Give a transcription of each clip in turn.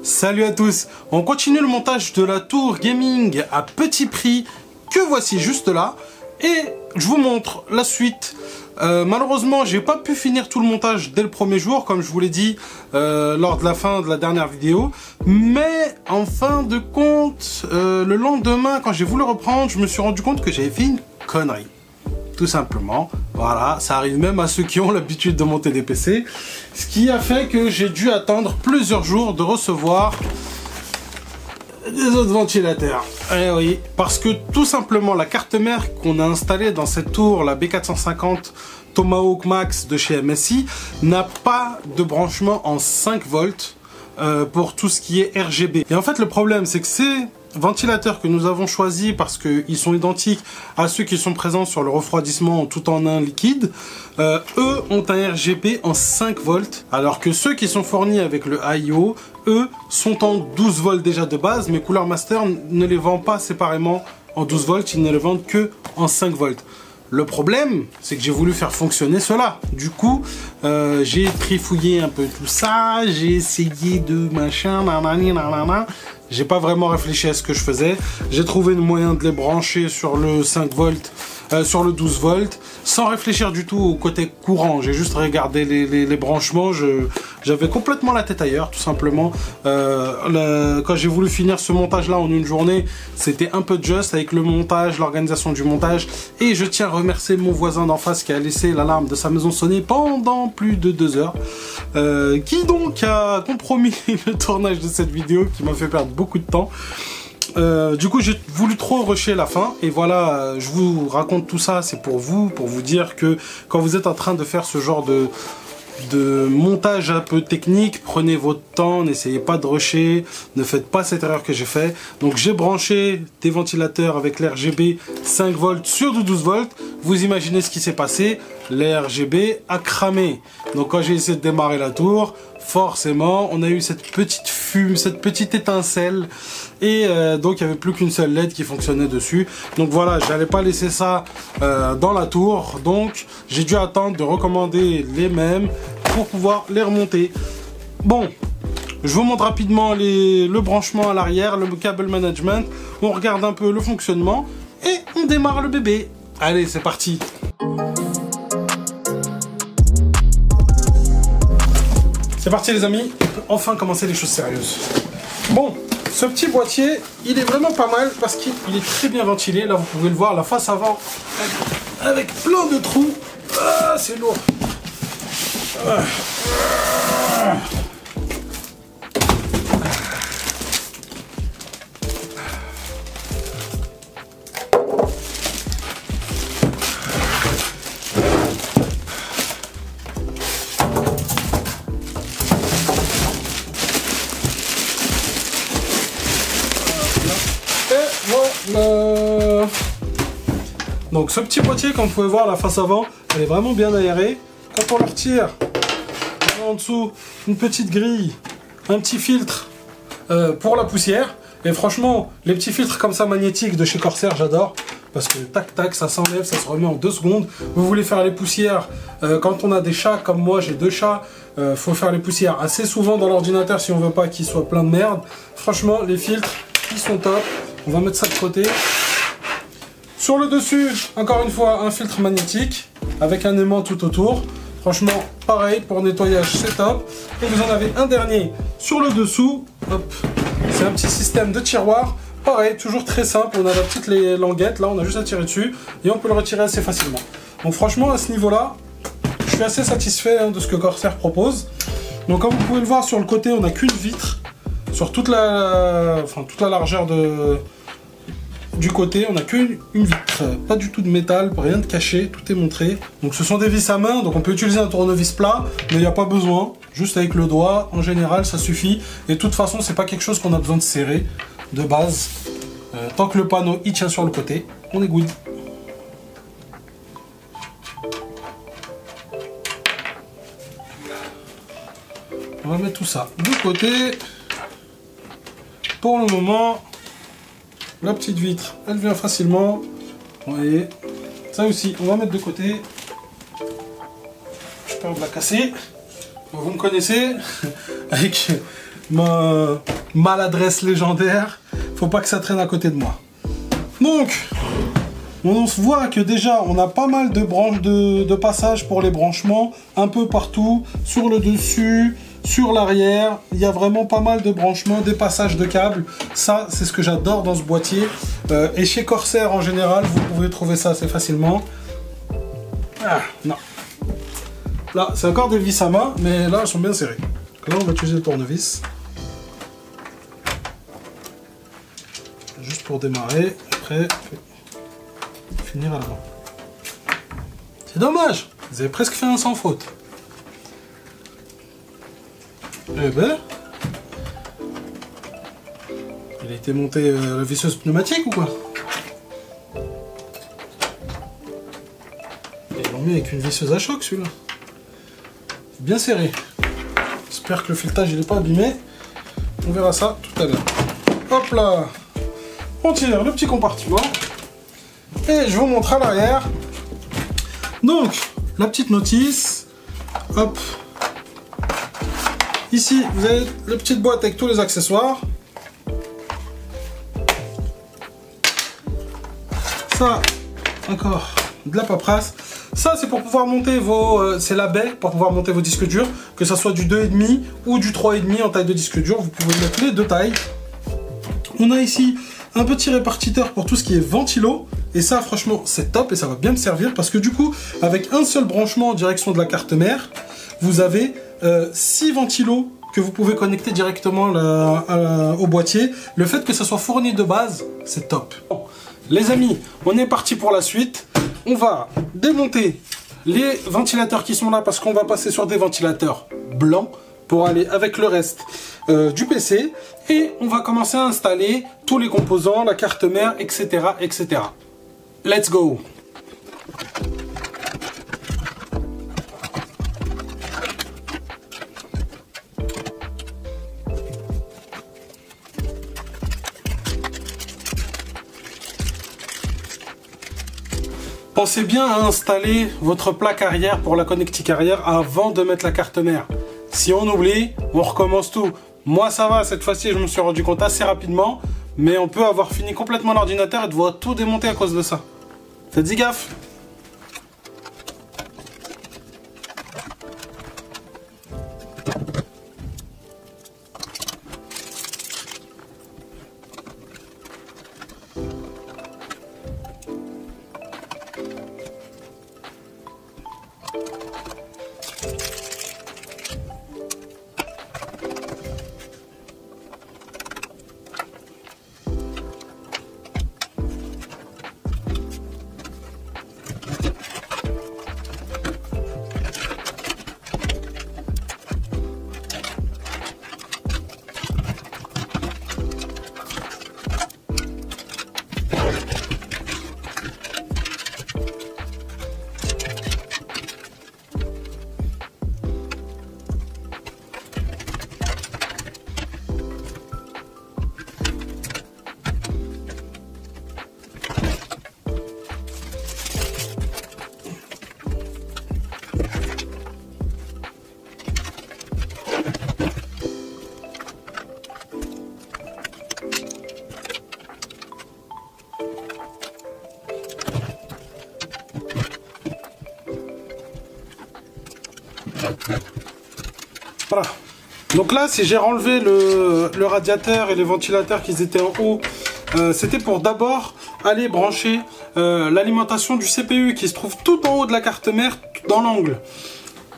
Salut à tous, on continue le montage de la tour gaming à petit prix que voici juste là et je vous montre la suite. Malheureusement j'ai pas pu finir tout le montage dès le premier jour comme je vous l'ai dit lors de la fin de la dernière vidéo, mais en fin de compte le lendemain quand j'ai voulu reprendre je me suis rendu compte que j'avais fait une connerie. Tout simplement, voilà, ça arrive même à ceux qui ont l'habitude de monter des PC, ce qui a fait que j'ai dû attendre plusieurs jours de recevoir des autres ventilateurs. Eh oui, parce que tout simplement la carte mère qu'on a installée dans cette tour, la B450 Tomahawk Max de chez MSI, n'a pas de branchement en 5 volts pour tout ce qui est RGB. Et en fait le problème c'est que ces ventilateurs que nous avons choisis parce qu'ils sont identiques à ceux qui sont présents sur le refroidissement tout en un liquide, eux ont un RGB en 5 volts, alors que ceux qui sont fournis avec le IO, eux sont en 12 volts déjà de base, mais Cooler Master ne les vend pas séparément en 12 volts, ils ne les vendent que en 5 volts. Le problème, c'est que j'ai voulu faire fonctionner cela. Du coup, j'ai trifouillé un peu tout ça, j'ai essayé de machin, nanani, nanana. J'ai pas vraiment réfléchi à ce que je faisais. J'ai trouvé le moyen de les brancher sur le 5 volts, sur le 12 volts, sans réfléchir du tout au côté courant. J'ai juste regardé les branchements. J'avais complètement la tête ailleurs, tout simplement. Quand j'ai voulu finir ce montage-là en une journée, c'était un peu juste avec le montage, l'organisation du montage. Et je tiens à remercier mon voisin d'en face qui a laissé l'alarme de sa maison sonner pendant plus de 2 heures. Qui donc a compromis le tournage de cette vidéo, qui m'a fait perdre beaucoup de temps. Du coup j'ai voulu trop rusher la fin et voilà, je vous raconte tout ça, c'est pour vous dire que quand vous êtes en train de faire ce genre de montage un peu technique, prenez votre temps, n'essayez pas de rusher, ne faites pas cette erreur que j'ai fait. Donc j'ai branché des ventilateurs avec l'RGB 5 volts sur du 12 volts, vous imaginez ce qui s'est passé, l'RGB a cramé. Donc quand j'ai essayé de démarrer la tour, forcément on a eu cette petite fume, cette petite étincelle et donc il n'y avait plus qu'une seule LED qui fonctionnait dessus. Donc voilà, j'allais pas laisser ça dans la tour, donc j'ai dû attendre de recommander les mêmes pour pouvoir les remonter. Bon, je vous montre rapidement le branchement à l'arrière, le câble management, on regarde un peu le fonctionnement et on démarre le bébé. Allez, c'est parti. C'est parti les amis, on peut enfin commencer les choses sérieuses. Bon, ce petit boîtier, il est vraiment pas mal parce qu'il est très bien ventilé. Là, vous pouvez le voir, la face avant, avec plein de trous. Ah, c'est lourd. Ah. Voilà. Donc ce petit boîtier, comme vous pouvez voir, la face avant, elle est vraiment bien aérée. Quand on le retire, on a en dessous une petite grille, un petit filtre pour la poussière. Et franchement, les petits filtres comme ça magnétiques de chez Corsair, j'adore. Parce que tac tac, ça s'enlève, ça se remet en 2 secondes. Vous voulez faire les poussières, quand on a des chats, comme moi j'ai 2 chats, faut faire les poussières assez souvent dans l'ordinateur si on veut pas qu'il soit plein de merde. Franchement, les filtres, ils sont top. On va mettre ça de côté. Sur le dessus, encore une fois, un filtre magnétique avec un aimant tout autour. Franchement, pareil, pour nettoyage, c'est top. Et vous en avez un dernier sur le dessous. C'est un petit système de tiroir. Pareil, toujours très simple. On a la petite languette, là, on a juste à tirer dessus. Et on peut le retirer assez facilement. Donc franchement, à ce niveau-là, je suis assez satisfait de ce que Corsair propose. Donc comme vous pouvez le voir, sur le côté, on n'a qu'une vitre. Sur toute la largeur du côté, on n'a qu'une vitre, pas du tout de métal, rien de caché, tout est montré. Donc ce sont des vis à main, donc on peut utiliser un tournevis plat, mais il n'y a pas besoin, juste avec le doigt, en général ça suffit. Et de toute façon, c'est pas quelque chose qu'on a besoin de serrer, de base. Tant que le panneau il tient sur le côté, on est good. On va mettre tout ça de côté. Pour le moment, la petite vitre, elle vient facilement. Vous voyez, ça aussi, on va mettre de côté. J'ai peur de la casser. Vous me connaissez, avec ma maladresse légendaire. Faut pas que ça traîne à côté de moi. Donc, on se voit que déjà, on a pas mal de branches de passages pour les branchements, un peu partout, sur le dessus, sur l'arrière. Il y a vraiment pas mal de branchements, des passages de câbles. Ça, c'est ce que j'adore dans ce boîtier. Et chez Corsair, en général, vous pouvez trouver ça assez facilement. Ah, non. Là, c'est encore des vis à main, mais là, elles sont bien serrées. Là, on va utiliser le tournevis. Juste pour démarrer. Après, finir à l'avant. C'est dommage. Vous avez presque fait un sans faute. Eh ben... Il a été monté la visseuse pneumatique ou quoi? Ils l'ont mis avec une visseuse à choc celui-là. Bien serré. J'espère que le filetage il n'est pas abîmé. On verra ça tout à l'heure. Hop là. On tire le petit compartiment. Et je vous montre à l'arrière. Donc, la petite notice. Hop. Ici, vous avez la petite boîte avec tous les accessoires. Ça, encore de la paperasse. Ça, c'est pour pouvoir monter vos... c'est la baie pour pouvoir monter vos disques durs. Que ça soit du 2,5 ou du 3,5 en taille de disque dur. Vous pouvez mettre les deux tailles. On a ici un petit répartiteur pour tout ce qui est ventilo. Et ça, franchement, c'est top et ça va bien me servir. Parce que du coup, avec un seul branchement en direction de la carte mère, vous avez 6 ventilos que vous pouvez connecter directement au boîtier. Le fait que ça soit fourni de base, c'est top. Bon, les amis, on est parti pour la suite. On va démonter les ventilateurs qui sont là parce qu'on va passer sur des ventilateurs blancs pour aller avec le reste du PC. Et on va commencer à installer tous les composants, la carte mère, etc. etc. Let's go! Pensez bien à installer votre plaque arrière pour la connectique arrière avant de mettre la carte mère. Si on oublie, on recommence tout. Moi ça va, cette fois-ci je me suis rendu compte assez rapidement, mais on peut avoir fini complètement l'ordinateur et devoir tout démonter à cause de ça. Faites-y gaffe. Voilà. Donc là, si j'ai enlevé le radiateur et les ventilateurs qui étaient en haut, c'était pour d'abord aller brancher l'alimentation du CPU qui se trouve tout en haut de la carte mère, dans l'angle.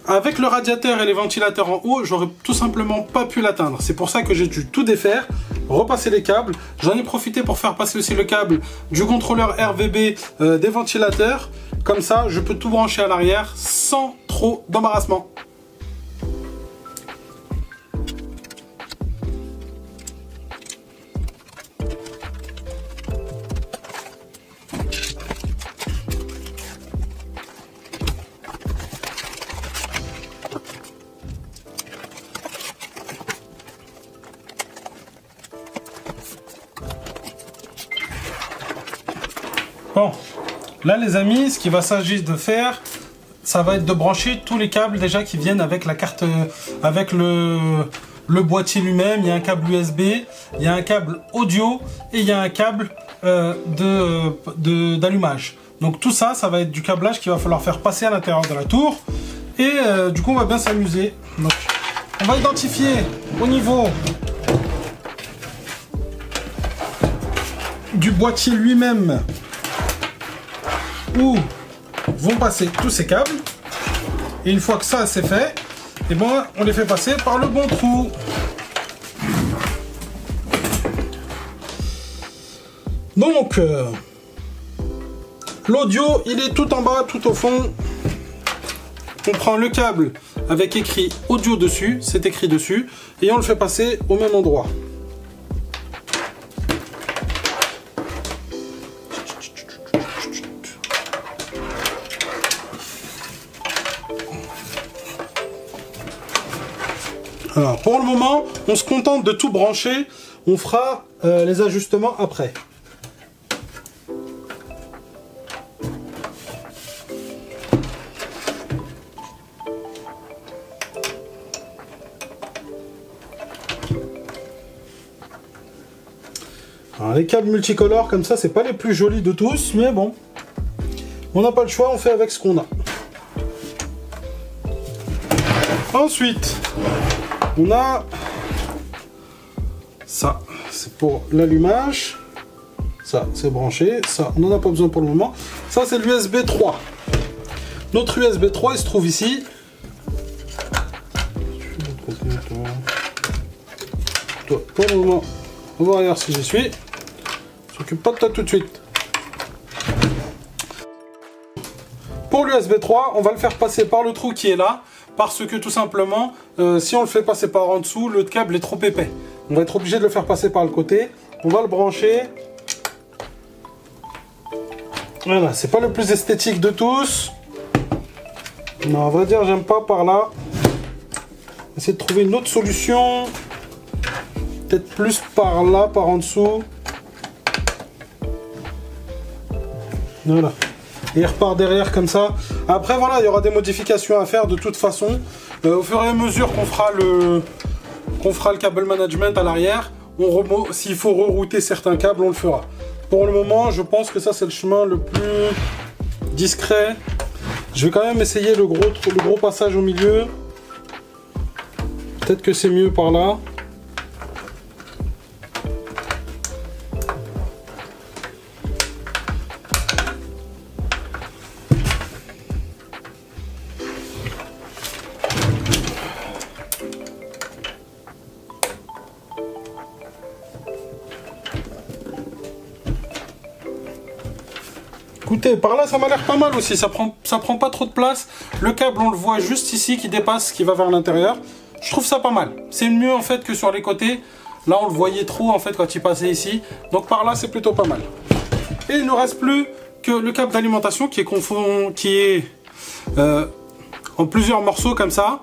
Avec le radiateur et les ventilateurs en haut, j'aurais tout simplement pas pu l'atteindre. C'est pour ça que j'ai dû tout défaire, repasser les câbles. J'en ai profité pour faire passer aussi le câble du contrôleur RVB des ventilateurs. Comme ça, je peux tout brancher à l'arrière sans trop d'embarrassement. Bon, là les amis, ce qu'il va s'agir de faire, ça va être de brancher tous les câbles déjà qui viennent avec la carte, avec le le boîtier lui-même, il y a un câble USB, il y a un câble audio et il y a un câble d'allumage. Donc tout ça, ça va être du câblage qu'il va falloir faire passer à l'intérieur de la tour. Et du coup, on va bien s'amuser. Donc, on va identifier au niveau du boîtier lui-même où vont passer tous ces câbles. Et une fois que ça c'est fait, et bon, on les fait passer par le bon trou. Donc, l'audio, il est tout en bas, tout au fond. On prend le câble avec écrit audio dessus, c'est écrit dessus, et on le fait passer au même endroit. Alors, pour le moment, on se contente de tout brancher, on fera les ajustements après. Alors, les câbles multicolores comme ça, c'est pas les plus jolis de tous, mais bon, on n'a pas le choix, on fait avec ce qu'on a. Ensuite, on a ça, c'est pour l'allumage, ça c'est branché, ça on n'en a pas besoin pour le moment. Ça c'est l'USB 3. Notre USB 3 il se trouve ici. Toi, pour le moment, on va voir si j'y suis. Je s'occupe pas de toi tout de suite. Pour l'USB 3, on va le faire passer par le trou qui est là, parce que tout simplement, si on le fait passer par en dessous, le câble est trop épais. On va être obligé de le faire passer par le côté. On va le brancher. Voilà, c'est pas le plus esthétique de tous. Non, à vrai dire, j'aime pas par là. Essayer de trouver une autre solution. Peut-être plus par là, par en dessous. Voilà. Et il repart derrière comme ça. Après voilà, il y aura des modifications à faire de toute façon. Au fur et à mesure qu'on fera le câble management à l'arrière, s'il faut rerouter certains câbles, on le fera. Pour le moment, je pense que ça c'est le chemin le plus discret. Je vais quand même essayer le gros passage au milieu. Peut-être que c'est mieux par là. Écoutez, par là ça m'a l'air pas mal aussi, ça prend pas trop de place. Le câble on le voit juste ici qui dépasse, qui va vers l'intérieur. Je trouve ça pas mal. C'est mieux en fait que sur les côtés. Là on le voyait trop en fait quand il passait ici. Donc par là c'est plutôt pas mal. Et il ne reste plus que le câble d'alimentation qui est en plusieurs morceaux comme ça.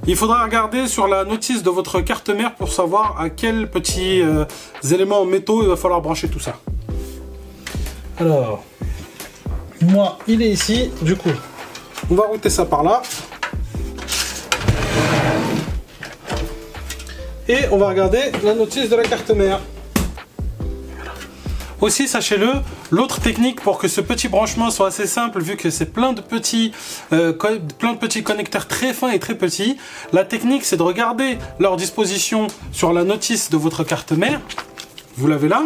Il faudra regarder sur la notice de votre carte mère pour savoir à quels petits éléments en métaux il va falloir brancher tout ça. Alors, moi il est ici, du coup on va router ça par là. Et on va regarder la notice de la carte mère. Aussi, sachez-le, l'autre technique pour que ce petit branchement soit assez simple, vu que c'est plein de petits connecteurs très fins et très petits, la technique c'est de regarder leur disposition sur la notice de votre carte mère. Vous l'avez là.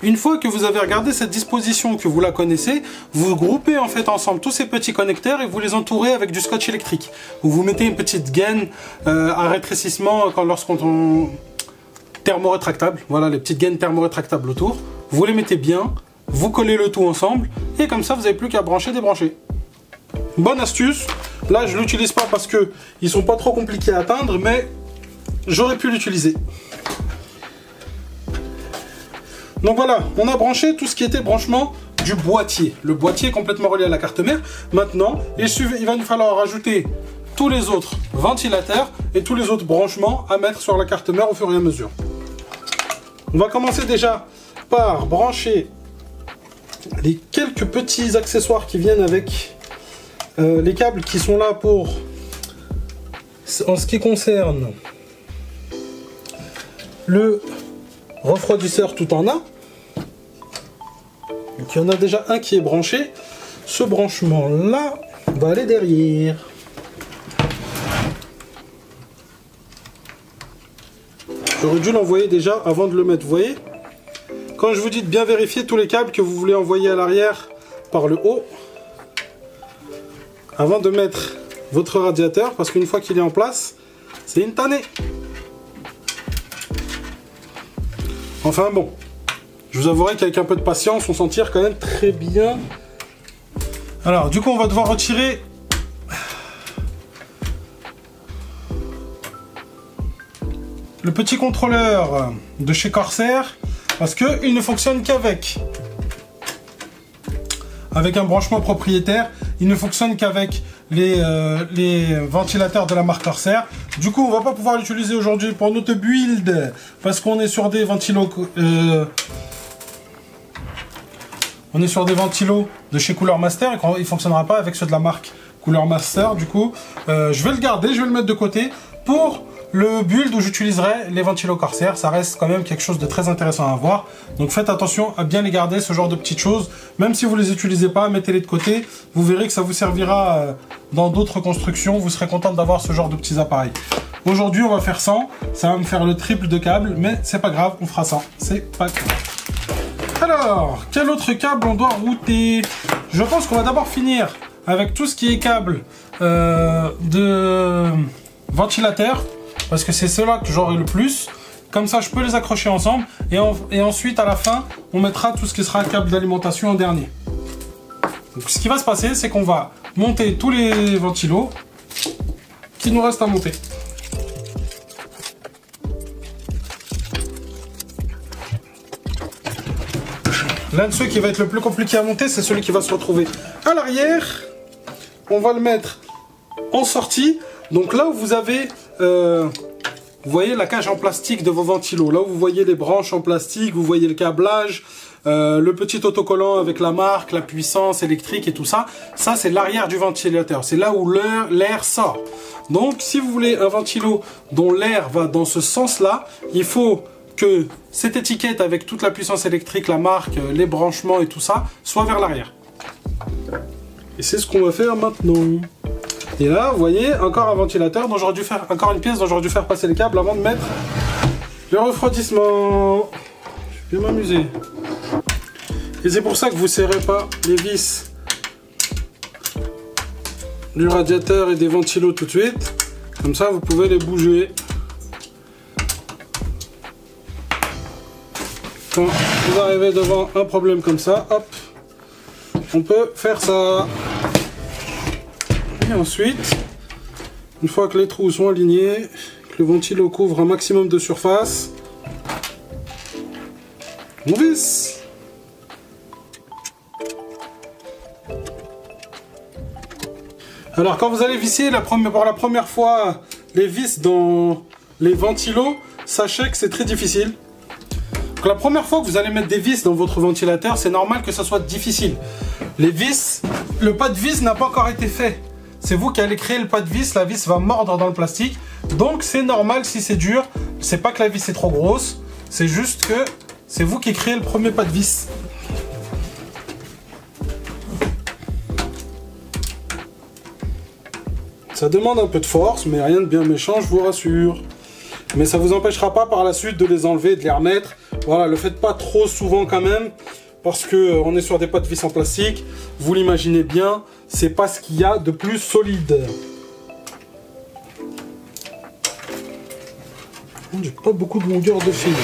Une fois que vous avez regardé cette disposition, que vous la connaissez, vous groupez en fait ensemble tous ces petits connecteurs et vous les entourez avec du scotch électrique. Vous mettez une petite gaine à rétrécissement lorsqu'on thermorétractable, voilà les petites gaines thermorétractables autour. Vous les mettez bien, vous collez le tout ensemble et comme ça vous n'avez plus qu'à brancher, débrancher. Bonne astuce. Là je l'utilise pas parce que ils sont pas trop compliqués à atteindre, mais j'aurais pu l'utiliser. Donc voilà, on a branché tout ce qui était branchement du boîtier. Le boîtier est complètement relié à la carte mère. Maintenant, il va nous falloir rajouter tous les autres ventilateurs et tous les autres branchements à mettre sur la carte mère au fur et à mesure. On va commencer déjà par brancher les quelques petits accessoires qui viennent avec les câbles qui sont là pour en ce qui concerne le refroidisseur, tout en a. Donc il y en a déjà un qui est branché. Ce branchement là va aller derrière. J'aurais dû l'envoyer déjà avant de le mettre, vous voyez. Quand je vous dis de bien vérifier tous les câbles que vous voulez envoyer à l'arrière par le haut, avant de mettre votre radiateur, parce qu'une fois qu'il est en place, c'est une tannée. Enfin bon, je vous avouerai qu'avec un peu de patience, on s'en tire quand même très bien. Alors du coup, on va devoir retirer le petit contrôleur de chez Corsair, parce qu'il ne fonctionne qu'avec un branchement propriétaire. Il ne fonctionne qu'avec les ventilateurs de la marque Corsair. Du coup, on va pas pouvoir l'utiliser aujourd'hui pour notre build, parce qu'on est sur des ventilos de chez Cooler Master, et il fonctionnera pas avec ceux de la marque Cooler Master. Du coup, je vais le garder, je vais le mettre de côté pour le build où j'utiliserai les ventilos Corsair. Ça reste quand même quelque chose de très intéressant à voir. Donc faites attention à bien les garder, ce genre de petites choses. Même si vous ne les utilisez pas, mettez-les de côté. Vous verrez que ça vous servira dans d'autres constructions. Vous serez content d'avoir ce genre de petits appareils. Aujourd'hui, on va faire 100. Ça va me faire le triple de câbles, mais c'est pas grave, on fera 100. C'est pas grave. Alors, quel autre câble on doit router? Je pense qu'on va d'abord finir avec tout ce qui est câble de ventilateur, parce que c'est ceux-là que j'aurai le plus. Comme ça, je peux les accrocher ensemble. Et ensuite, à la fin, on mettra tout ce qui sera câble d'alimentation en dernier. Donc, ce qui va se passer, c'est qu'on va monter tous les ventilos qui nous restent à monter. L'un de ceux qui va être le plus compliqué à monter, c'est celui qui va se retrouver à l'arrière. On va le mettre en sortie. Donc là où vous avez... vous voyez la cage en plastique de vos ventilos, là où vous voyez les branches en plastique, vous voyez le câblage, le petit autocollant avec la marque, la puissance électrique et tout ça. Ça, c'est l'arrière du ventilateur, c'est là où l'air sort. Donc, si vous voulez un ventilo dont l'air va dans ce sens-là, il faut que cette étiquette avec toute la puissance électrique, la marque, les branchements et tout ça, soit vers l'arrière. Et c'est ce qu'on va faire maintenant. Et là, vous voyez, encore un ventilateur dont j'aurais dû faire, encore une pièce dont j'aurais dû faire passer les câbles avant de mettre le refroidissement. Je vais m'amuser. Et c'est pour ça que vous ne serrez pas les vis du radiateur et des ventilos tout de suite. Comme ça, vous pouvez les bouger. Quand vous arrivez devant un problème comme ça, hop, on peut faire ça. Et ensuite, une fois que les trous sont alignés, que le ventilo couvre un maximum de surface, on visse. Alors quand vous allez visser pour la première fois les vis dans les ventilos, sachez que c'est très difficile. Donc la première fois que vous allez mettre des vis dans votre ventilateur, c'est normal que ça soit difficile. Les vis, le pas de vis n'a pas encore été fait. C'est vous qui allez créer le pas de vis, la vis va mordre dans le plastique. Donc c'est normal si c'est dur. C'est pas que la vis est trop grosse, c'est juste que c'est vous qui créez le premier pas de vis. Ça demande un peu de force, mais rien de bien méchant, je vous rassure. Mais ça vous empêchera pas par la suite de les enlever et de les remettre. Voilà, le faites pas trop souvent quand même, parce que on est sur des pas de vis en plastique. Vous l'imaginez bien, c'est pas ce qu'il y a de plus solide. J'ai pas beaucoup de longueur de fil.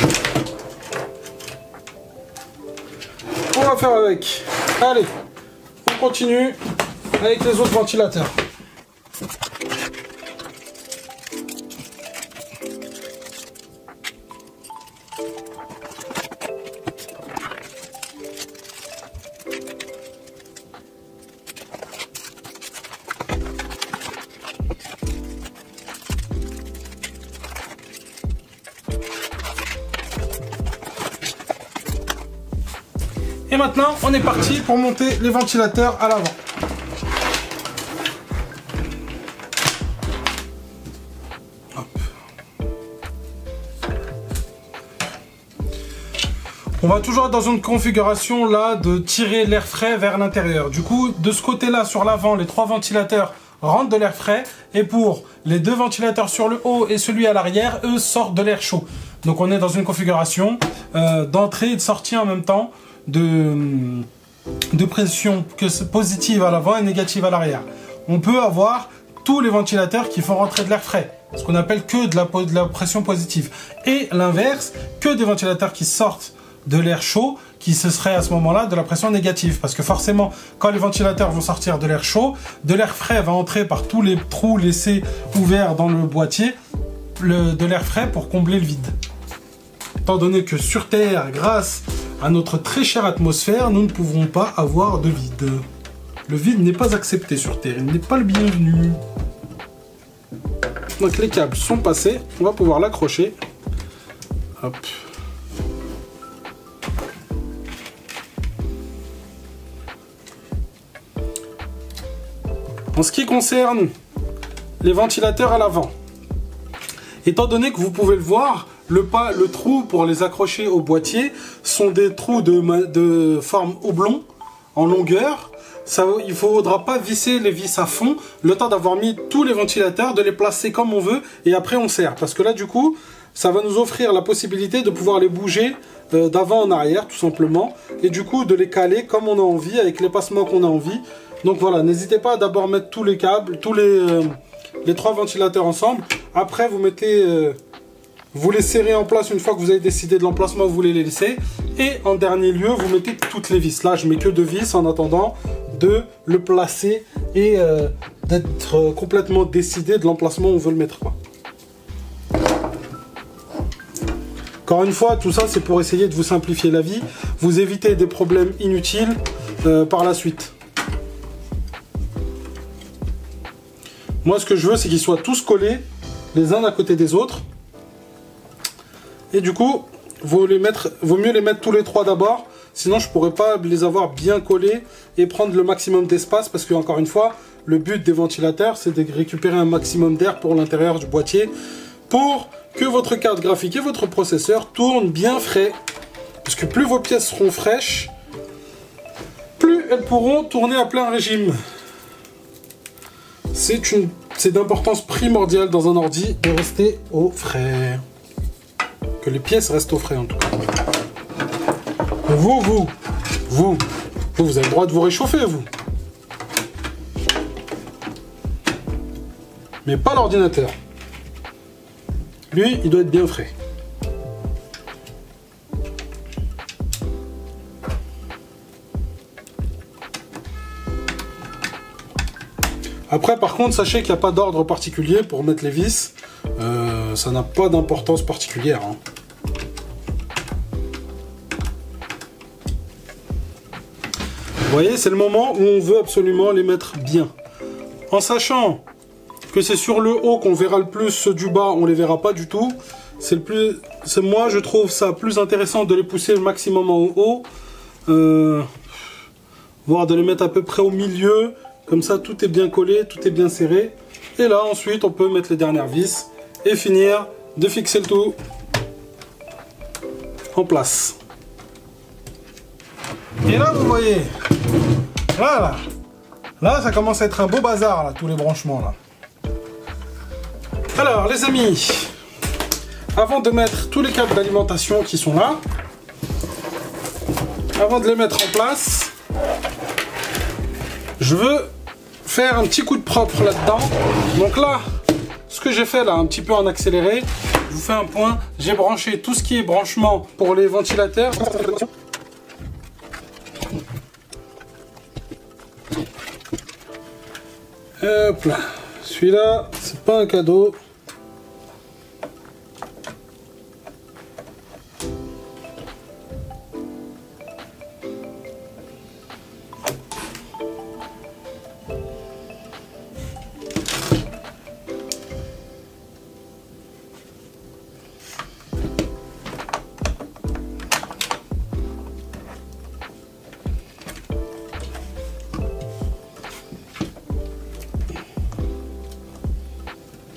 On va faire avec. Allez, on continue avec les autres ventilateurs. Et maintenant, on est parti pour monter les ventilateurs à l'avant. On va toujours être dans une configuration là de tirer l'air frais vers l'intérieur. Du coup, de ce côté-là, sur l'avant, les 3 ventilateurs rentrent de l'air frais. Et pour les 2 ventilateurs sur le haut et celui à l'arrière, eux sortent de l'air chaud. Donc on est dans une configuration d'entrée et de sortie en même temps de pression positive à l'avant et négative à l'arrière. On peut avoir tous les ventilateurs qui font rentrer de l'air frais, ce qu'on appelle que de la pression positive. Et l'inverse, que des ventilateurs qui sortent de l'air chaud, qui ce serait à ce moment-là de la pression négative. Parce que forcément, quand les ventilateurs vont sortir de l'air chaud, de l'air frais va entrer par tous les trous laissés ouverts dans le boîtier, de l'air frais pour combler le vide. Étant donné que sur Terre, grâce à notre très chère atmosphère, nous ne pouvons pas avoir de vide. Le vide n'est pas accepté sur Terre, il n'est pas le bienvenu. Donc les câbles sont passés, on va pouvoir l'accrocher. Hop. En ce qui concerne les ventilateurs à l'avant, étant donné que vous pouvez le voir, le trou pour les accrocher au boîtier sont des trous de forme oblong en longueur. Il ne faudra pas visser les vis à fond, le temps d'avoir mis tous les ventilateurs, de les placer comme on veut et après on serre. Parce que là du coup, ça va nous offrir la possibilité de pouvoir les bouger d'avant en arrière tout simplement. Et du coup de les caler comme on a envie, avec l'espacement qu'on a envie. Donc voilà, n'hésitez pas à d'abord mettre tous les câbles, les 3 ventilateurs ensemble. Après vous mettez... vous les serrez en place une fois que vous avez décidé de l'emplacement où vous voulez les laisser. Et en dernier lieu, vous mettez toutes les vis. Là, je mets que 2 vis en attendant de le placer et d'être complètement décidé de l'emplacement où on veut le mettre, quoi. Encore une fois, tout ça, c'est pour essayer de vous simplifier la vie, vous éviter des problèmes inutiles par la suite. Moi, ce que je veux, c'est qu'ils soient tous collés, les uns à côté des autres. Et du coup, vaut mieux les mettre tous les 3 d'abord, sinon je ne pourrais pas les avoir bien collés et prendre le maximum d'espace, parce que encore une fois, le but des ventilateurs, c'est de récupérer un maximum d'air pour l'intérieur du boîtier, pour que votre carte graphique et votre processeur tournent bien frais. Parce que plus vos pièces seront fraîches, plus elles pourront tourner à plein régime. C'est d'importance primordiale dans un ordi de rester au frais. Que les pièces restent au frais en tout cas. Vous avez le droit de vous réchauffer, vous. Mais pas l'ordinateur. Lui, il doit être bien frais. Après, par contre, sachez qu'il n'y a pas d'ordre particulier pour mettre les vis. Ça n'a pas d'importance particulière, hein. Vous voyez, c'est le moment où on veut absolument les mettre bien. En sachant que c'est sur le haut qu'on verra le plus, ceux du bas, on les verra pas du tout. Moi, je trouve ça plus intéressant de les pousser le maximum en haut. Voire de les mettre à peu près au milieu. Comme ça, tout est bien collé, tout est bien serré. Et là, ensuite, on peut mettre les dernières vis et finir de fixer le tout en place. Et là, vous voyez, voilà, là, ça commence à être un beau bazar, là, tous les branchements, là. Alors, les amis, avant de mettre tous les câbles d'alimentation qui sont là, avant de les mettre en place, je veux faire un petit coup de propre là-dedans. Donc là, ce que j'ai fait là, un petit peu en accéléré, je vous fais un point, j'ai branché tout ce qui est branchement pour les ventilateurs. Hop là, celui-là, c'est pas un cadeau.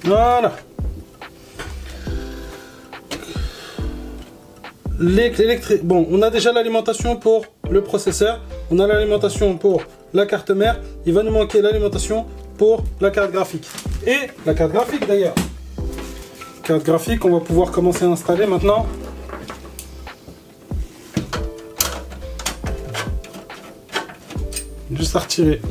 Voilà. Bon, on a déjà l'alimentation pour le processeur, on a l'alimentation pour la carte mère, il va nous manquer l'alimentation pour la carte graphique. Et la carte graphique d'ailleurs. Carte graphique, on va pouvoir commencer à installer maintenant. Juste à retirer.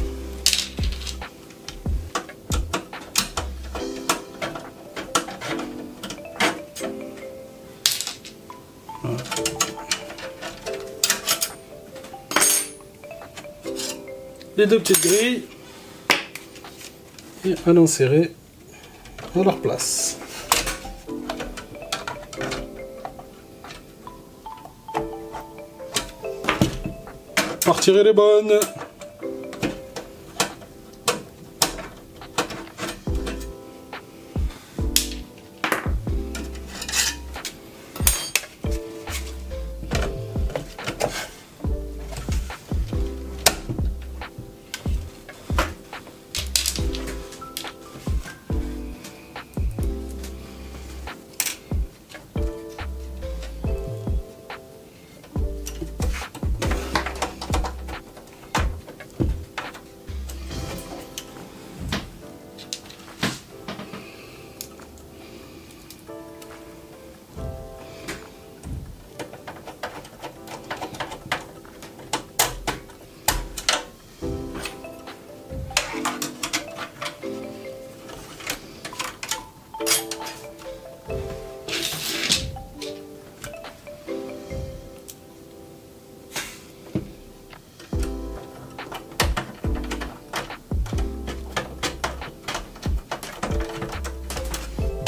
Voilà. Les deux petites grilles. Et à l'insérer à leur place. À retirer les bonnes.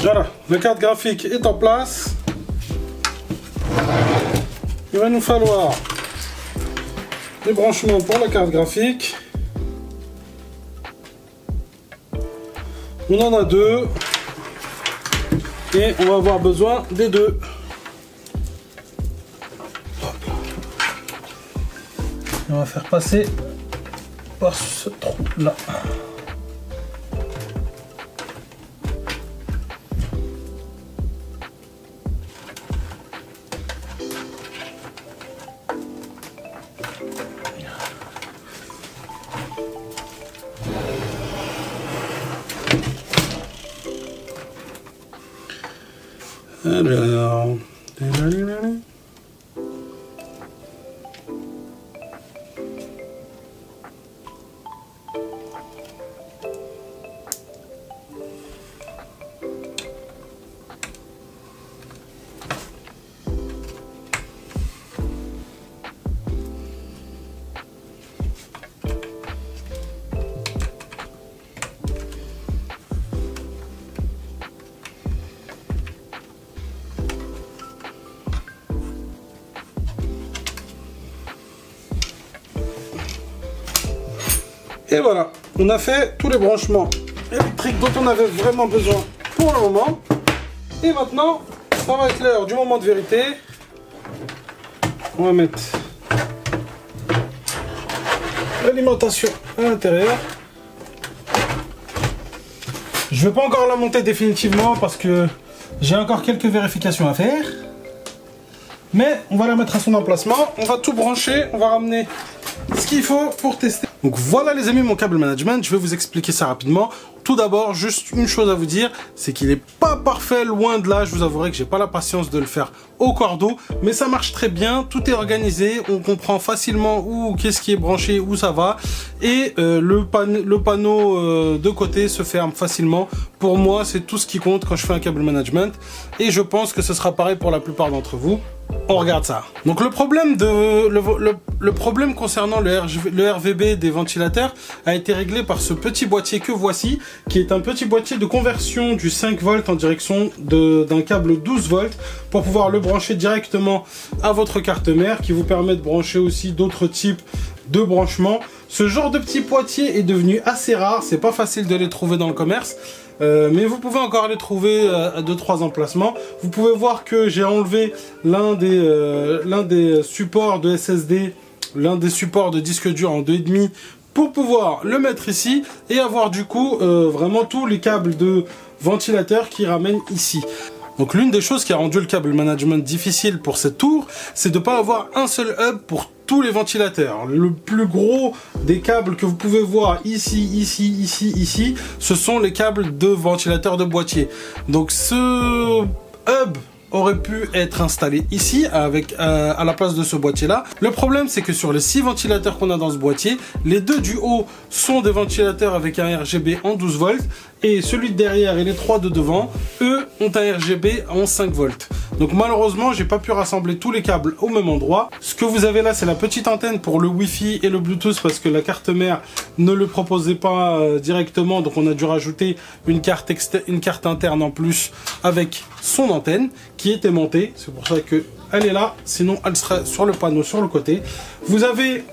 Voilà, la carte graphique est en place. Il va nous falloir des branchements pour la carte graphique. On en a deux. Et on va avoir besoin des deux. Et on va faire passer par ce trou là. Alors, et voilà, on a fait tous les branchements électriques dont on avait vraiment besoin pour le moment. Et maintenant, ça va être l'heure du moment de vérité. On va mettre l'alimentation à l'intérieur. Je ne vais pas encore la monter définitivement parce que j'ai encore quelques vérifications à faire. Mais on va la mettre à son emplacement. On va tout brancher, on va ramener ce qu'il faut pour tester. Donc voilà les amis, mon câble management, je vais vous expliquer ça rapidement. Tout d'abord, juste une chose à vous dire, c'est qu'il n'est pas parfait, loin de là. Je vous avouerai que j'ai pas la patience de le faire au cordeau, mais ça marche très bien, tout est organisé, on comprend facilement où qu'est-ce qui est branché, où ça va, et le panneau de côté se ferme facilement. Pour moi, c'est tout ce qui compte quand je fais un câble management, et je pense que ce sera pareil pour la plupart d'entre vous. On regarde ça. Donc le problème concernant le RVB des ventilateurs a été réglé par ce petit boîtier que voici, qui est un petit boîtier de conversion du 5 volts en direction d'un câble 12 volts pour pouvoir le brancher directement à votre carte mère, qui vous permet de brancher aussi d'autres types de branchements. Ce genre de petit boîtier est devenu assez rare, c'est pas facile de les trouver dans le commerce. Mais vous pouvez encore les trouver à 2-3 emplacements. Vous pouvez voir que j'ai enlevé l'un des supports de SSD, l'un des supports de disque dur en 2,5 pour pouvoir le mettre ici et avoir du coup vraiment tous les câbles de ventilateur qui ramènent ici. Donc l'une des choses qui a rendu le câble management difficile pour cette tour, c'est de ne pas avoir un seul hub pour tous les ventilateurs. Le plus gros des câbles que vous pouvez voir ici, ce sont les câbles de ventilateurs de boîtier. Donc ce hub aurait pu être installé ici avec à la place de ce boîtier là. Le problème c'est que sur les 6 ventilateurs qu'on a dans ce boîtier, les 2 du haut sont des ventilateurs avec un RGB en 12 volts et celui de derrière et les 3 de devant, eux, ont un RGB en 5 volts. Donc malheureusement, j'ai pas pu rassembler tous les câbles au même endroit. Ce que vous avez là, c'est la petite antenne pour le Wi-Fi et le Bluetooth parce que la carte mère ne le proposait pas directement. Donc on a dû rajouter une carte interne en plus avec son antenne qui est aimantée. C'est pour ça que elle est là. Sinon, elle serait sur le panneau sur le côté. Vous avez...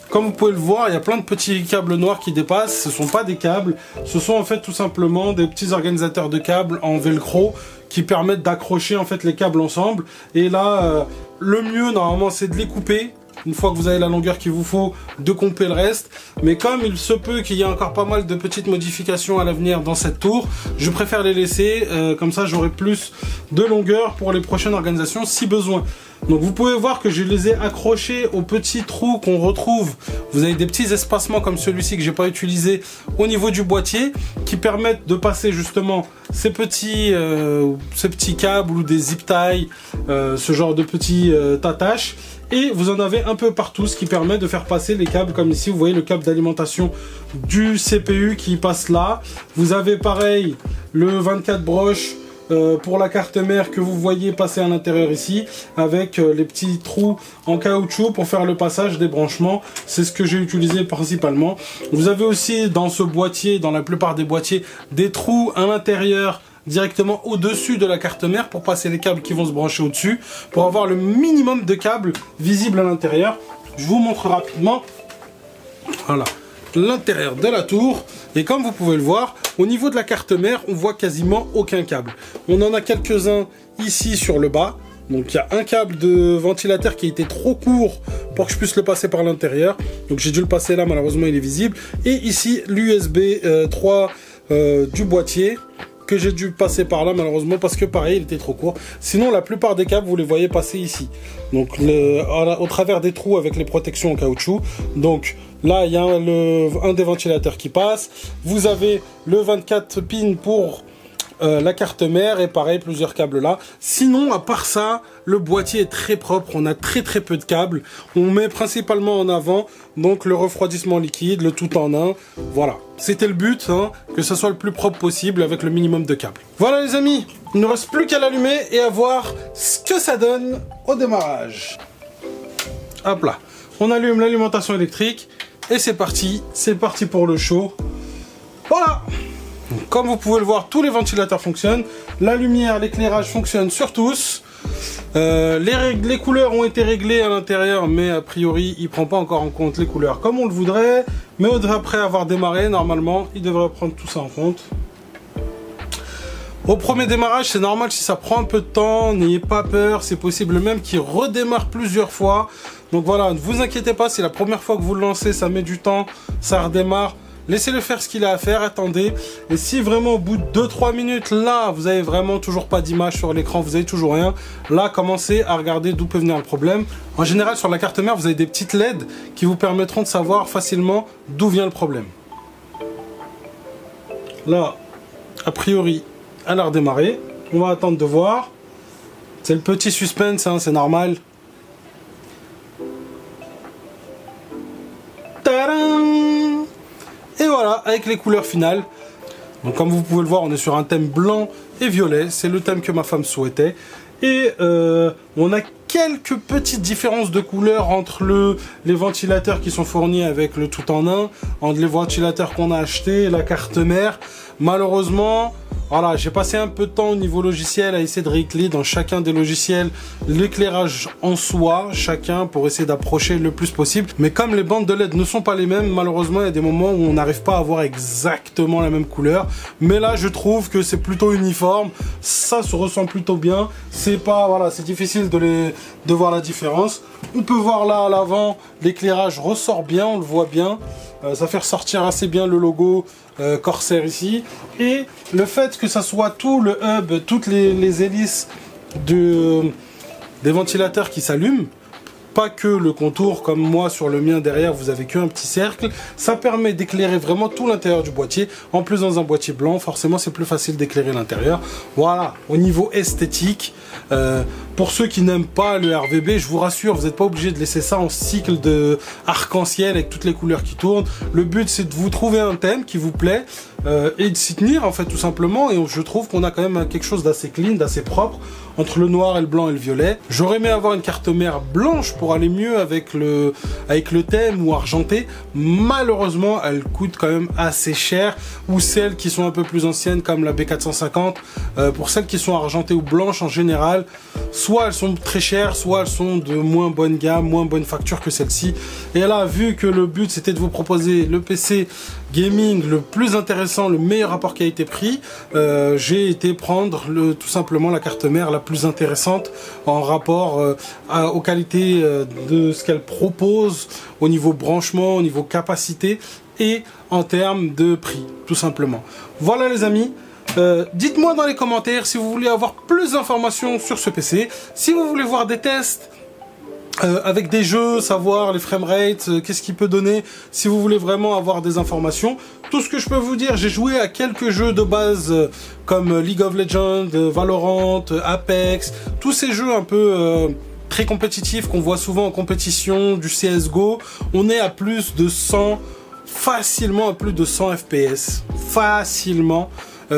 Comme vous pouvez le voir, il y a plein de petits câbles noirs qui dépassent. Ce ne sont pas des câbles, ce sont en fait tout simplement des petits organisateurs de câbles en velcro qui permettent d'accrocher en fait les câbles ensemble. Et là, le mieux normalement c'est de les couper. Une fois que vous avez la longueur qu'il vous faut, de couper le reste. Mais comme il se peut qu'il y ait encore pas mal de petites modifications à l'avenir dans cette tour, je préfère les laisser. Comme ça, j'aurai plus de longueur pour les prochaines organisations si besoin. Donc vous pouvez voir que je les ai accrochés aux petits trous qu'on retrouve. Vous avez des petits espacements comme celui-ci que j'ai pas utilisé au niveau du boîtier qui permettent de passer justement ces petits câbles ou des zip ties, ce genre de petits attaches. Et vous en avez un peu partout, ce qui permet de faire passer les câbles comme ici. Vous voyez le câble d'alimentation du CPU qui passe là. Vous avez pareil le 24 broches pour la carte mère que vous voyez passer à l'intérieur ici avec les petits trous en caoutchouc pour faire le passage des branchements. C'est ce que j'ai utilisé principalement. Vous avez aussi dans ce boîtier, dans la plupart des boîtiers, des trous à l'intérieur directement au-dessus de la carte mère pour passer les câbles qui vont se brancher au-dessus pour avoir le minimum de câbles visibles à l'intérieur. Je vous montre rapidement. Voilà, l'intérieur de la tour. Et comme vous pouvez le voir, au niveau de la carte mère, on voit quasiment aucun câble. On en a quelques-uns ici sur le bas. Donc il y a un câble de ventilateur qui était trop court pour que je puisse le passer par l'intérieur. Donc j'ai dû le passer là, malheureusement il est visible. Et ici l'USB 3 du boîtier que j'ai dû passer par là malheureusement parce que pareil il était trop court. Sinon la plupart des câbles vous les voyez passer ici. Donc au travers des trous avec les protections en caoutchouc. Donc là il y a un des ventilateurs qui passe. Vous avez le 24 pins pour la carte mère et pareil plusieurs câbles là. Sinon à part ça le boîtier est très propre, on a très peu de câbles. On met principalement en avant donc le refroidissement liquide, le tout en un. Voilà, c'était le but hein, que ce soit le plus propre possible avec le minimum de câbles. Voilà les amis, il ne reste plus qu'à l'allumer et à voir ce que ça donne au démarrage. Hop là, on allume l'alimentation électrique et c'est parti pour le show. Voilà. Donc, comme vous pouvez le voir, tous les ventilateurs fonctionnent. La lumière, l'éclairage fonctionnent sur tous. Les couleurs ont été réglées à l'intérieur, mais a priori, il ne prend pas encore en compte les couleurs comme on le voudrait. Mais après avoir démarré, normalement, il devrait prendre tout ça en compte. Au premier démarrage, c'est normal si ça prend un peu de temps, n'ayez pas peur, c'est possible même qu'il redémarre plusieurs fois. Donc voilà, ne vous inquiétez pas, si la première fois que vous le lancez, ça met du temps, ça redémarre. Laissez-le faire ce qu'il a à faire, attendez. Et si vraiment au bout de 2-3 minutes, là, vous avez vraiment toujours pas d'image sur l'écran, vous avez toujours rien, là, commencez à regarder d'où peut venir le problème. En général, sur la carte mère, vous avez des petites LED qui vous permettront de savoir facilement d'où vient le problème. Là, a priori, elle a redémarré. On va attendre de voir. C'est le petit suspense, hein, c'est normal. Tadam! Et voilà, avec les couleurs finales. Donc comme vous pouvez le voir, on est sur un thème blanc et violet. C'est le thème que ma femme souhaitait. Et on a quelques petites différences de couleurs entre les ventilateurs qui sont fournis avec le tout en un, entre les ventilateurs qu'on a achetés et la carte mère. Malheureusement, voilà, j'ai passé un peu de temps au niveau logiciel à essayer de régler dans chacun des logiciels l'éclairage en soi, chacun pour essayer d'approcher le plus possible. Mais comme les bandes de LED ne sont pas les mêmes, malheureusement, il y a des moments où on n'arrive pas à avoir exactement la même couleur. Mais là, je trouve que c'est plutôt uniforme, ça se ressent plutôt bien. C'est pas, voilà, c'est difficile de voir la différence. On peut voir là à l'avant, l'éclairage ressort bien, on le voit bien. Ça fait ressortir assez bien le logo Corsair ici. Et le fait sorte que ça soit tout le hub, toutes les hélices des ventilateurs qui s'allument. Pas que le contour, comme moi sur le mien derrière, vous avez qu'un petit cercle. Ça permet d'éclairer vraiment tout l'intérieur du boîtier. En plus, dans un boîtier blanc, forcément, c'est plus facile d'éclairer l'intérieur. Voilà, au niveau esthétique, pour ceux qui n'aiment pas le RVB, je vous rassure, vous n'êtes pas obligé de laisser ça en cycle de arc-en-ciel avec toutes les couleurs qui tournent. Le but, c'est de vous trouver un thème qui vous plaît et de s'y tenir, en fait, tout simplement. Et je trouve qu'on a quand même quelque chose d'assez clean, d'assez propre, entre le noir et le blanc et le violet. J'aurais aimé avoir une carte mère blanche pour aller mieux avec le thème ou argenté. Malheureusement, elle coûte quand même assez cher. Ou celles qui sont un peu plus anciennes comme la B450. Pour celles qui sont argentées ou blanches en général, soit elles sont très chères, soit elles sont de moins bonne gamme, moins bonne facture que celle-ci. Et là, vu que le but c'était de vous proposer le PC gaming le plus intéressant, le meilleur rapport qualité-prix, j'ai été prendre tout simplement la carte mère la plus intéressante en rapport aux qualités de ce qu'elle propose au niveau branchement, au niveau capacité et en termes de prix, tout simplement. Voilà les amis. Dites-moi dans les commentaires si vous voulez avoir plus d'informations sur ce PC, si vous voulez voir des tests avec des jeux, savoir les framerates, qu'est-ce qu'il peut donner, si vous voulez vraiment avoir des informations. Tout ce que je peux vous dire, j'ai joué à quelques jeux de base comme League of Legends, Valorant, Apex, tous ces jeux un peu très compétitifs qu'on voit souvent en compétition, du CSGO. On est à plus de 100, facilement à plus de 100 FPS, facilement.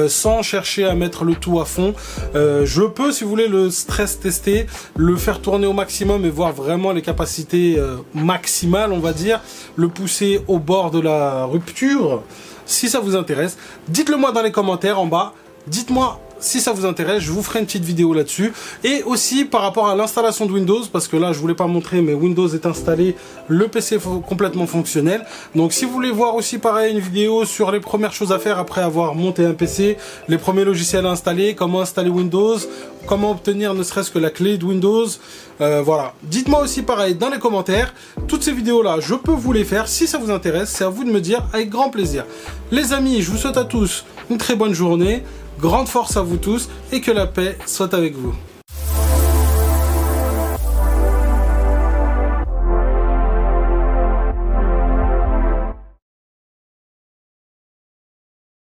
Sans chercher à mettre le tout à fond. Je peux, si vous voulez, le stress tester, le faire tourner au maximum et voir vraiment les capacités maximales, on va dire, le pousser au bord de la rupture. Si ça vous intéresse, dites-le moi dans les commentaires en bas. Dites-moi si ça vous intéresse, je vous ferai une petite vidéo là-dessus. Et aussi par rapport à l'installation de Windows, parce que là je voulais pas montrer, mais Windows est installé, le PC est complètement fonctionnel. Donc si vous voulez voir aussi pareil une vidéo sur les premières choses à faire après avoir monté un PC, les premiers logiciels à installer, comment installer Windows, comment obtenir ne serait-ce que la clé de Windows, voilà. Dites-moi aussi pareil dans les commentaires. Toutes ces vidéos là, je peux vous les faire. Si ça vous intéresse, c'est à vous de me dire, avec grand plaisir. Les amis, je vous souhaite à tous une très bonne journée. Grande force à vous tous et que la paix soit avec vous.